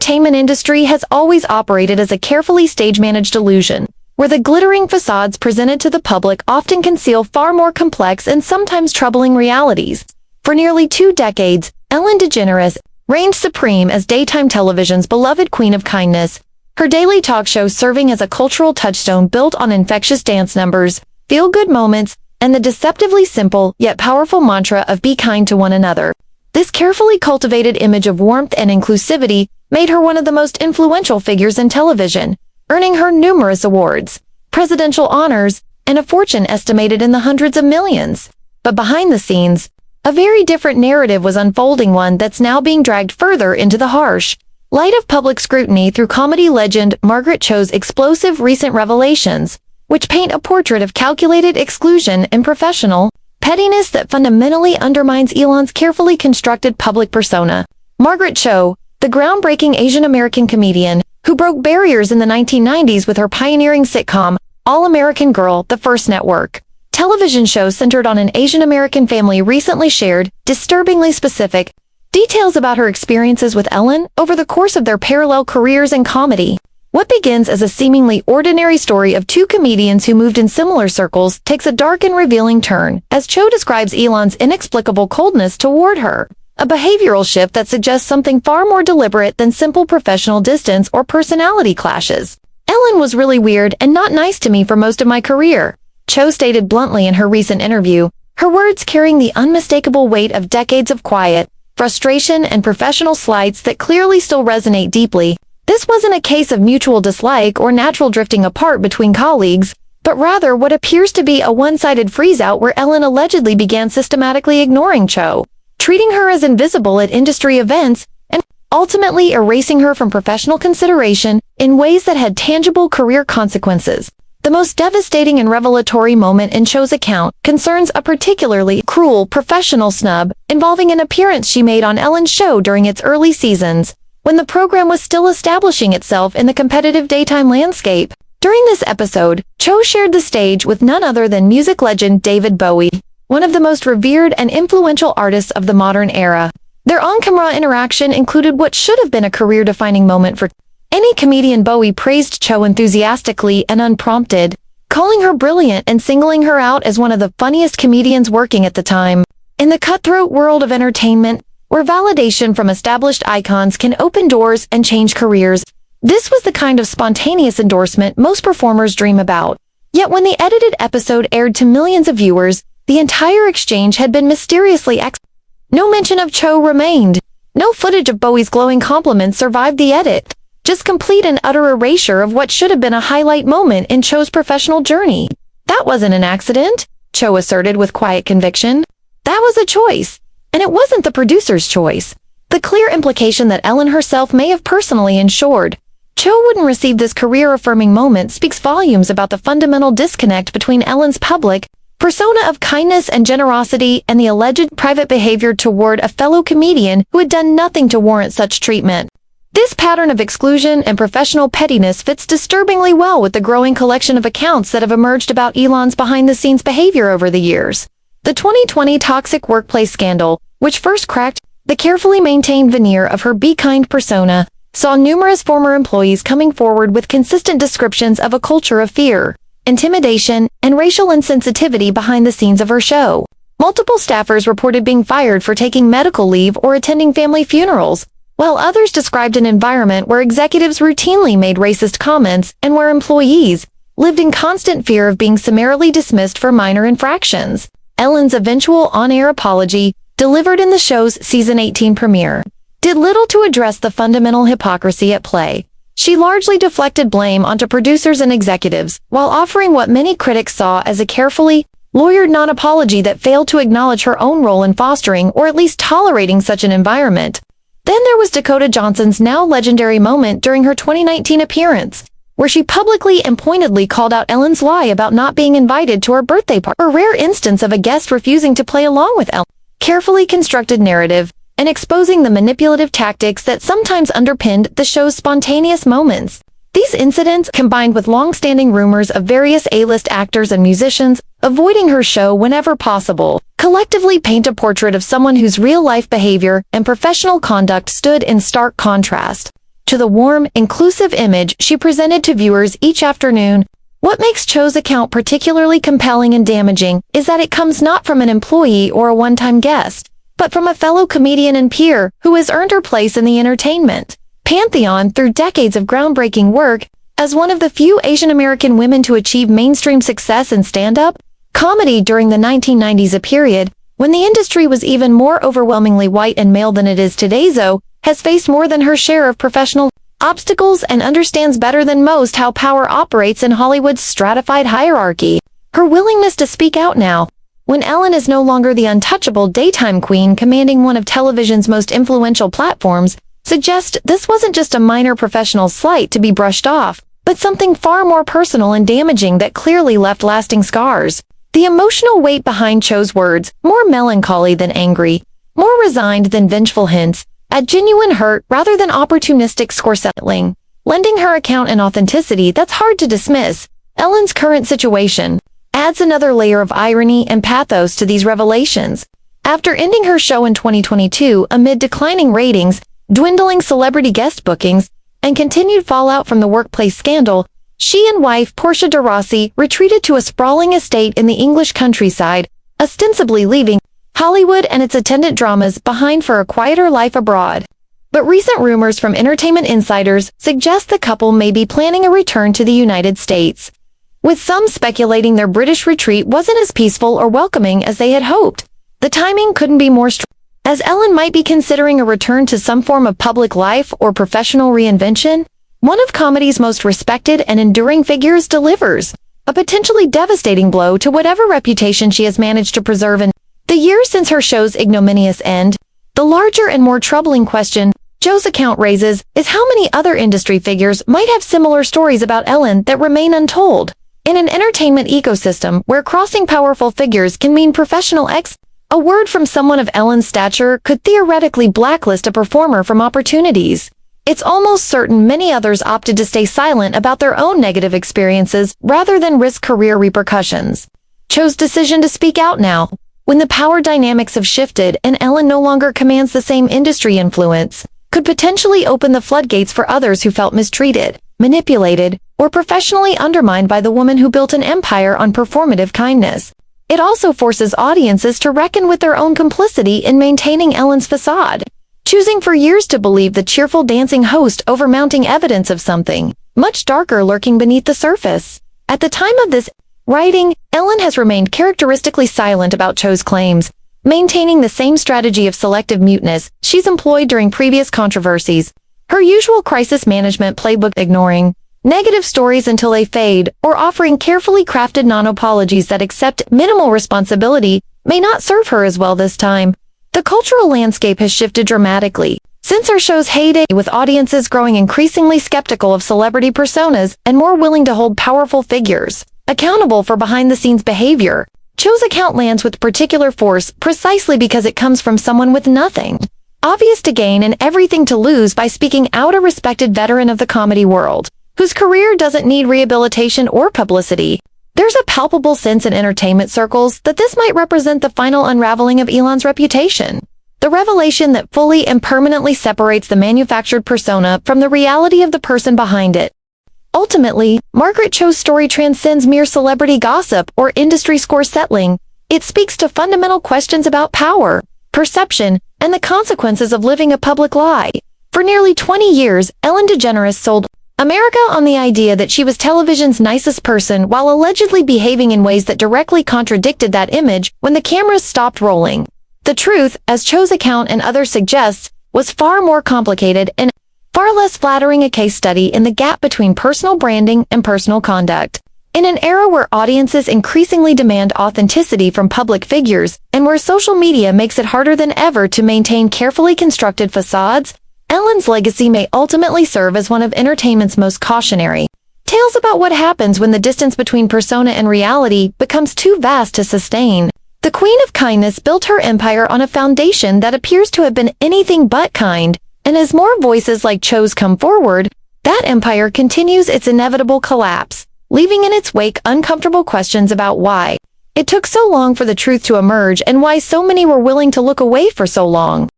entertainment industry has always operated as a carefully stage-managed illusion, where the glittering facades presented to the public often conceal far more complex and sometimes troubling realities. For nearly 2 decades, Ellen DeGeneres reigned supreme as daytime television's beloved queen of kindness, her daily talk show serving as a cultural touchstone built on infectious dance numbers, feel-good moments, and the deceptively simple yet powerful mantra of be kind to one another. This carefully cultivated image of warmth and inclusivity made her one of the most influential figures in television, earning her numerous awards, presidential honors, and a fortune estimated in the hundreds of millions. But behind the scenes, a very different narrative was unfolding, one that's now being dragged further into the harsh light of public scrutiny through comedy legend Margaret Cho's explosive recent revelations, which paint a portrait of calculated exclusion and professional pettiness that fundamentally undermines Elon's carefully constructed public persona. Margaret Cho, the groundbreaking Asian-American comedian who broke barriers in the 1990s with her pioneering sitcom, All-American Girl, the First Network television show centered on an Asian-American family, recently shared disturbingly specific details about her experiences with Ellen over the course of their parallel careers in comedy. What begins as a seemingly ordinary story of 2 comedians who moved in similar circles takes a dark and revealing turn, as Cho describes Elon's inexplicable coldness toward her, a behavioral shift that suggests something far more deliberate than simple professional distance or personality clashes. Ellen was really weird and not nice to me for most of my career, Cho stated bluntly in her recent interview, her words carrying the unmistakable weight of decades of quiet frustration and professional slights that clearly still resonate deeply. This wasn't a case of mutual dislike or natural drifting apart between colleagues, but rather what appears to be a one-sided freeze-out where Ellen allegedly began systematically ignoring Cho, treating her as invisible at industry events, and ultimately erasing her from professional consideration in ways that had tangible career consequences. The most devastating and revelatory moment in Cho's account concerns a particularly cruel professional snub involving an appearance she made on Ellen's show during its early seasons, when the program was still establishing itself in the competitive daytime landscape. During this episode, Cho shared the stage with none other than music legend David Bowie, one of the most revered and influential artists of the modern era. Their on-camera interaction included what should have been a career-defining moment for any comedian. Bowie praised Cho enthusiastically and unprompted, calling her brilliant and singling her out as one of the funniest comedians working at the time. In the cutthroat world of entertainment, where validation from established icons can open doors and change careers, this was the kind of spontaneous endorsement most performers dream about. Yet when the edited episode aired to millions of viewers, the entire exchange had been mysteriously no mention of Cho remained. No footage of Bowie's glowing compliments survived the edit. Just complete and utter erasure of what should have been a highlight moment in Cho's professional journey. That wasn't an accident, Cho asserted with quiet conviction. That was a choice. And it wasn't the producer's choice. The clear implication that Ellen herself may have personally ensured Cho wouldn't receive this career-affirming moment speaks volumes about the fundamental disconnect between Ellen's public persona of kindness and generosity and the alleged private behavior toward a fellow comedian who had done nothing to warrant such treatment. This pattern of exclusion and professional pettiness fits disturbingly well with the growing collection of accounts that have emerged about Elon's behind-the-scenes behavior over the years. The 2020 toxic workplace scandal, which first cracked the carefully maintained veneer of her be kind persona, saw numerous former employees coming forward with consistent descriptions of a culture of fear, intimidation, and racial insensitivity behind the scenes of her show. Multiple staffers reported being fired for taking medical leave or attending family funerals, while others described an environment where executives routinely made racist comments and where employees lived in constant fear of being summarily dismissed for minor infractions. Ellen's eventual on-air apology, delivered in the show's season 18 premiere, did little to address the fundamental hypocrisy at play. She largely deflected blame onto producers and executives, while offering what many critics saw as a carefully lawyered non-apology that failed to acknowledge her own role in fostering or at least tolerating such an environment. Then there was Dakota Johnson's now legendary moment during her 2019 appearance, where she publicly and pointedly called out Ellen's lie about not being invited to her birthday party, a rare instance of a guest refusing to play along with Ellen's carefully constructed narrative, and exposing the manipulative tactics that sometimes underpinned the show's spontaneous moments. These incidents, combined with long-standing rumors of various A-list actors and musicians avoiding her show whenever possible, collectively paint a portrait of someone whose real-life behavior and professional conduct stood in stark contrast. to the warm, inclusive image she presented to viewers each afternoon. What makes Cho's account particularly compelling and damaging is that it comes not from an employee or a one-time guest, but from a fellow comedian and peer who has earned her place in the entertainment pantheon through decades of groundbreaking work. As one of the few Asian American women to achieve mainstream success in stand-up comedy during the 1990s, a period when the industry was even more overwhelmingly white and male than it is today, Cho has faced more than her share of professional obstacles and understands better than most how power operates in Hollywood's stratified hierarchy. Her willingness to speak out now, when Ellen is no longer the untouchable daytime queen commanding one of television's most influential platforms, suggests this wasn't just a minor professional slight to be brushed off, but something far more personal and damaging that clearly left lasting scars. The emotional weight behind Cho's words, more melancholy than angry, more resigned than vengeful hints at genuine hurt rather than opportunistic score settling, lending her account an authenticity that's hard to dismiss. Ellen's current situation adds another layer of irony and pathos to these revelations. After ending her show in 2022 amid declining ratings, dwindling celebrity guest bookings, and continued fallout from the workplace scandal, she and wife Portia de Rossi retreated to a sprawling estate in the English countryside, ostensibly leaving Hollywood and its attendant dramas behind for a quieter life abroad. But recent rumors from entertainment insiders suggest the couple may be planning a return to the United States, with some speculating their British retreat wasn't as peaceful or welcoming as they had hoped. The timing couldn't be more as Ellen might be considering a return to some form of public life or professional reinvention. One of comedy's most respected and enduring figures delivers a potentially devastating blow to whatever reputation she has managed to preserve in the years since her show's ignominious end. The larger and more troubling question Cho's account raises is how many other industry figures might have similar stories about Ellen that remain untold. In an entertainment ecosystem where crossing powerful figures can mean professional a word from someone of Ellen's stature could theoretically blacklist a performer from opportunities. It's almost certain many others opted to stay silent about their own negative experiences rather than risk career repercussions. Cho's decision to speak out now, when the power dynamics have shifted and Ellen no longer commands the same industry influence, could potentially open the floodgates for others who felt mistreated, manipulated, or professionally undermined by the woman who built an empire on performative kindness. It also forces audiences to reckon with their own complicity in maintaining Ellen's facade, choosing for years to believe the cheerful dancing host over mounting evidence of something much darker lurking beneath the surface. At the time of this writing, Ellen has remained characteristically silent about Cho's claims, maintaining the same strategy of selective muteness she's employed during previous controversies. Her usual crisis management playbook, ignoring negative stories until they fade, or offering carefully crafted non-apologies that accept minimal responsibility, may not serve her as well this time. The cultural landscape has shifted dramatically since her show's heyday, with audiences growing increasingly skeptical of celebrity personas and more willing to hold powerful figures accountable for behind-the-scenes behavior. Cho's account lands with particular force precisely because it comes from someone with nothing obvious to gain and everything to lose by speaking out, a respected veteran of the comedy world, whose career doesn't need rehabilitation or publicity. There's a palpable sense in entertainment circles that this might represent the final unraveling of Ellen's reputation, the revelation that fully and permanently separates the manufactured persona from the reality of the person behind it. Ultimately, Margaret Cho's story transcends mere celebrity gossip or industry score settling. It speaks to fundamental questions about power, perception, and the consequences of living a public lie. For nearly 20 years, Ellen DeGeneres sold America on the idea that she was television's nicest person while allegedly behaving in ways that directly contradicted that image when the cameras stopped rolling. The truth, as Cho's account and others suggest, was far more complicated and far less flattering, a case study in the gap between personal branding and personal conduct. In an era where audiences increasingly demand authenticity from public figures, and where social media makes it harder than ever to maintain carefully constructed facades, Ellen's legacy may ultimately serve as one of entertainment's most cautionary tales about what happens when the distance between persona and reality becomes too vast to sustain. The Queen of Kindness built her empire on a foundation that appears to have been anything but kind, and as more voices like Cho's come forward, that empire continues its inevitable collapse, leaving in its wake uncomfortable questions about why it took so long for the truth to emerge and why so many were willing to look away for so long.